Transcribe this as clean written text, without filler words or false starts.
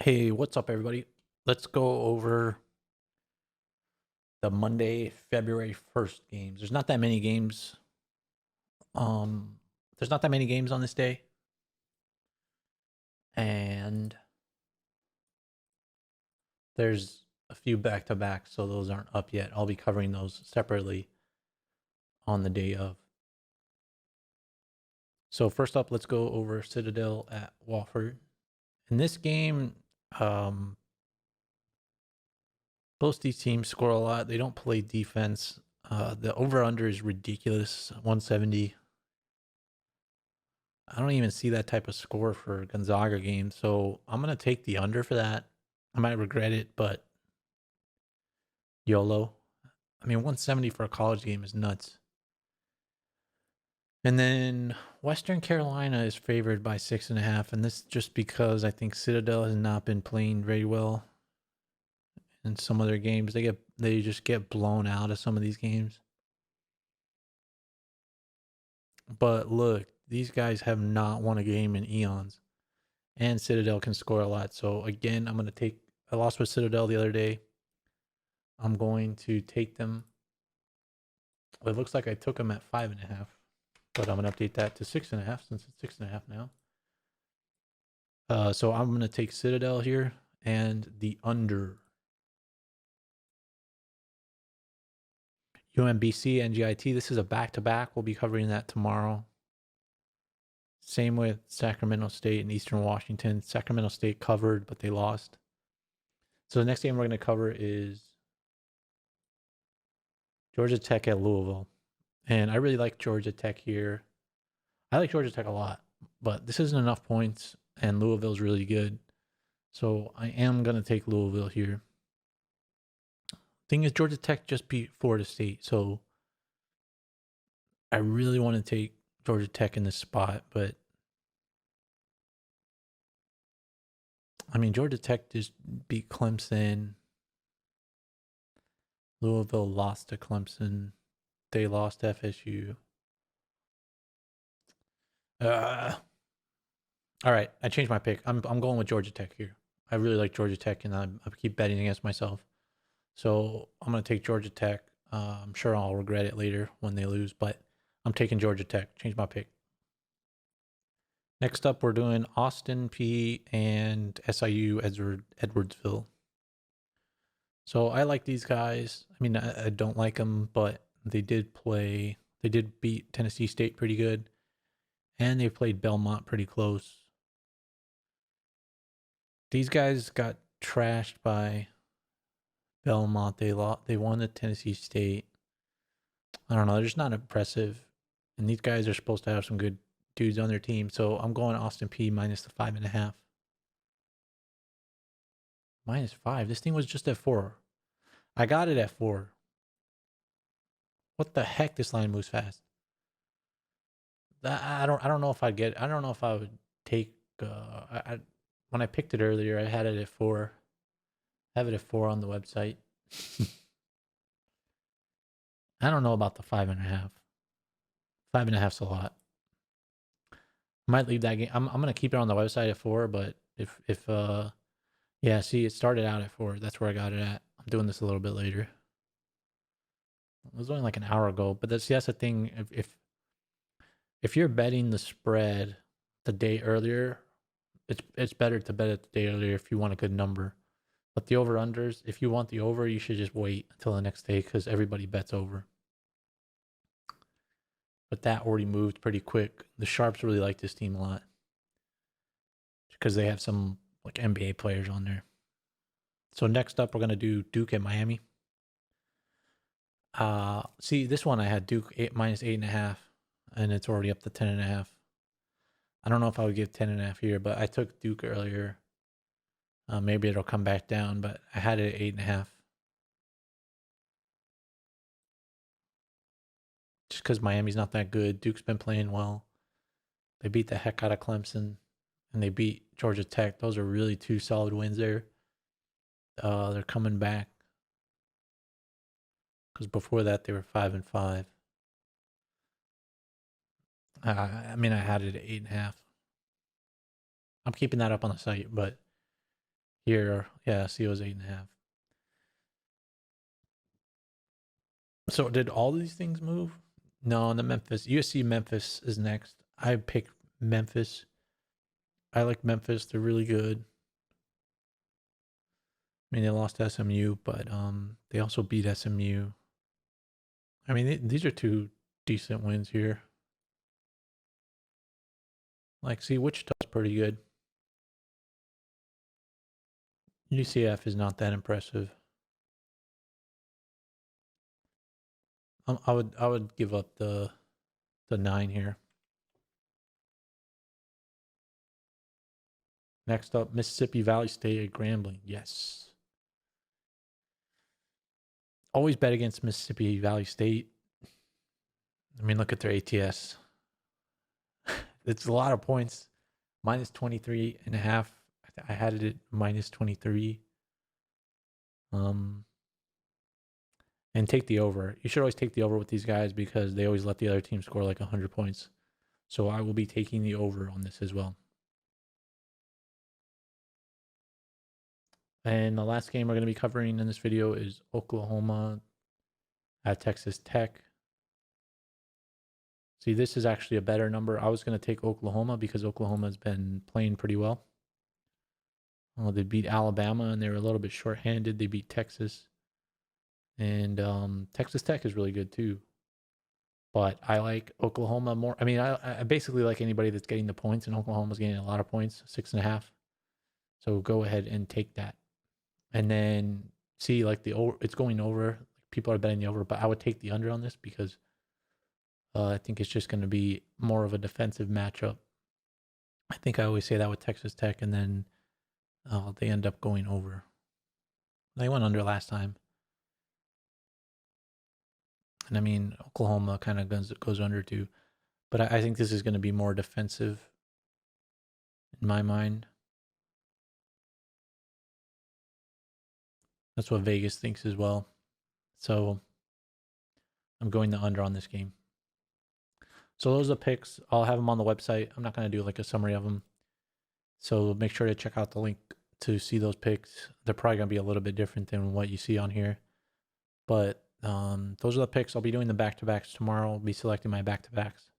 Hey, what's up, everybody? Let's go over the Monday, February 1st games. There's not that many games. Um, there's not that many games on this day, and there's a few back to back, so those aren't up yet. I'll be covering those separately on the day of. So first up, let's go over Citadel at Wofford. In this game, um, both these teams score a lot. They don't play defense. The over/under is ridiculous, 170. I don't even see that type of score for Gonzaga game, so I'm gonna take the under for that. I might regret it, but YOLO. I mean, 170 for a college game is nuts. And then Western Carolina is favored by 6.5, and this just because I think Citadel has not been playing very well in some of their games. They just get blown out of some of these games. But look, these guys have not won a game in eons, and Citadel can score a lot. So again, I'm gonna take. I lost with Citadel the other day. I'm going to take them. Well, it looks like I took them at 5.5, but I'm gonna update that to 6.5 since it's 6.5 now. So I'm gonna take Citadel here and the under. UMBC and GIT. This is a back-to-back. We'll be covering that tomorrow. Same with Sacramento State and Eastern Washington. Sacramento State covered, but they lost. So the next game we're going to cover is Georgia Tech at Louisville. And I really like Georgia Tech here. I like Georgia Tech a lot, but this isn't enough points, and Louisville's really good. So I am going to take Louisville here. Thing is, Georgia Tech just beat Florida State, so I really want to take Georgia Tech in this spot, but I mean, Georgia Tech just beat Clemson. Louisville lost to Clemson. They lost to FSU. All right, I changed my pick. I'm going with Georgia Tech here. I really like Georgia Tech, and I keep betting against myself. So I'm going to take Georgia Tech. I'm sure I'll regret it later when they lose, but I'm taking Georgia Tech. Change my pick. Next up, we're doing Austin Peay and SIU Edwardsville. So I like these guys. I mean, I don't like them, but they did play. They did beat Tennessee State pretty good, and they played Belmont pretty close. These guys got trashed by Belmont. They won the Tennessee State. I don't know. They're just not impressive, and these guys are supposed to have some good dudes on their team. So I'm going Austin Peay minus the 5.5. -5. This thing was just at 4. I got it at 4. What the heck? This line moves fast. I don't know if I'd get. I don't know if I would take. When I picked it earlier, I had it at 4. I have it at 4 on the website. I don't know about the 5.5. 5.5's a lot. I might leave that game. I'm gonna keep it on the website at 4, but if yeah, see, it started out at 4. That's where I got it at. I'm doing this a little bit later. It was only like an hour ago, but that's the thing. If you're betting the spread the day earlier, it's better to bet it the day earlier if you want a good number. But the over-unders, if you want the over, you should just wait until the next day because everybody bets over. But that already moved pretty quick. The Sharps really like this team a lot because they have some like NBA players on there. So next up, we're going to do Duke at Miami. See, this one I had Duke minus 8.5, and it's already up to 10.5. I don't know if I would give 10.5 here, but I took Duke earlier. Maybe it'll come back down, but I had it at 8.5. Just because Miami's not that good. Duke's been playing well. They beat the heck out of Clemson, and they beat Georgia Tech. Those are really 2 solid wins there. They're coming back because before that they were 5-5. I mean, I had it at 8.5. I'm keeping that up on the site, but Here, yeah, SIUE was 8.5. So did all these things move? No, the Memphis. USC Memphis is next. I picked Memphis. I like Memphis. They're really good. I mean, they lost to SMU, but they also beat SMU. I mean, these are two decent wins here. Like, see, Wichita's pretty good. UCF is not that impressive. I would give up the 9 here. Next up, Mississippi Valley State at Grambling. Yes. Always bet against Mississippi Valley State. I mean, look at their ATS. It's a lot of points. Minus 23.5. I had it at minus 23. And take the over. You should always take the over with these guys because they always let the other team score like 100 points. So I will be taking the over on this as well. And the last game we're going to be covering in this video is Oklahoma at Texas Tech. See, this is actually a better number. I was going to take Oklahoma because Oklahoma has been playing pretty well. They beat Alabama and they were a little bit shorthanded. They beat Texas. And Texas Tech is really good too. But I like Oklahoma more. I mean, I basically like anybody that's getting the points, and Oklahoma's getting a lot of points, 6.5. So go ahead and take that. And then see, like it's going over. People are betting the over, but I would take the under on this because I think it's just going to be more of a defensive matchup. I think I always say that with Texas Tech, and then they end up going over. They went under last time. And I mean, Oklahoma kind of goes under too. But I think this is going to be more defensive in my mind. That's what Vegas thinks as well. So I'm going the under on this game. So those are the picks. I'll have them on the website. I'm not going to do like a summary of them. So make sure to check out the link to see those picks. They're probably going to be a little bit different than what you see on here. But those are the picks. I'll be doing the back-to-backs tomorrow. I'll be selecting my back-to-backs.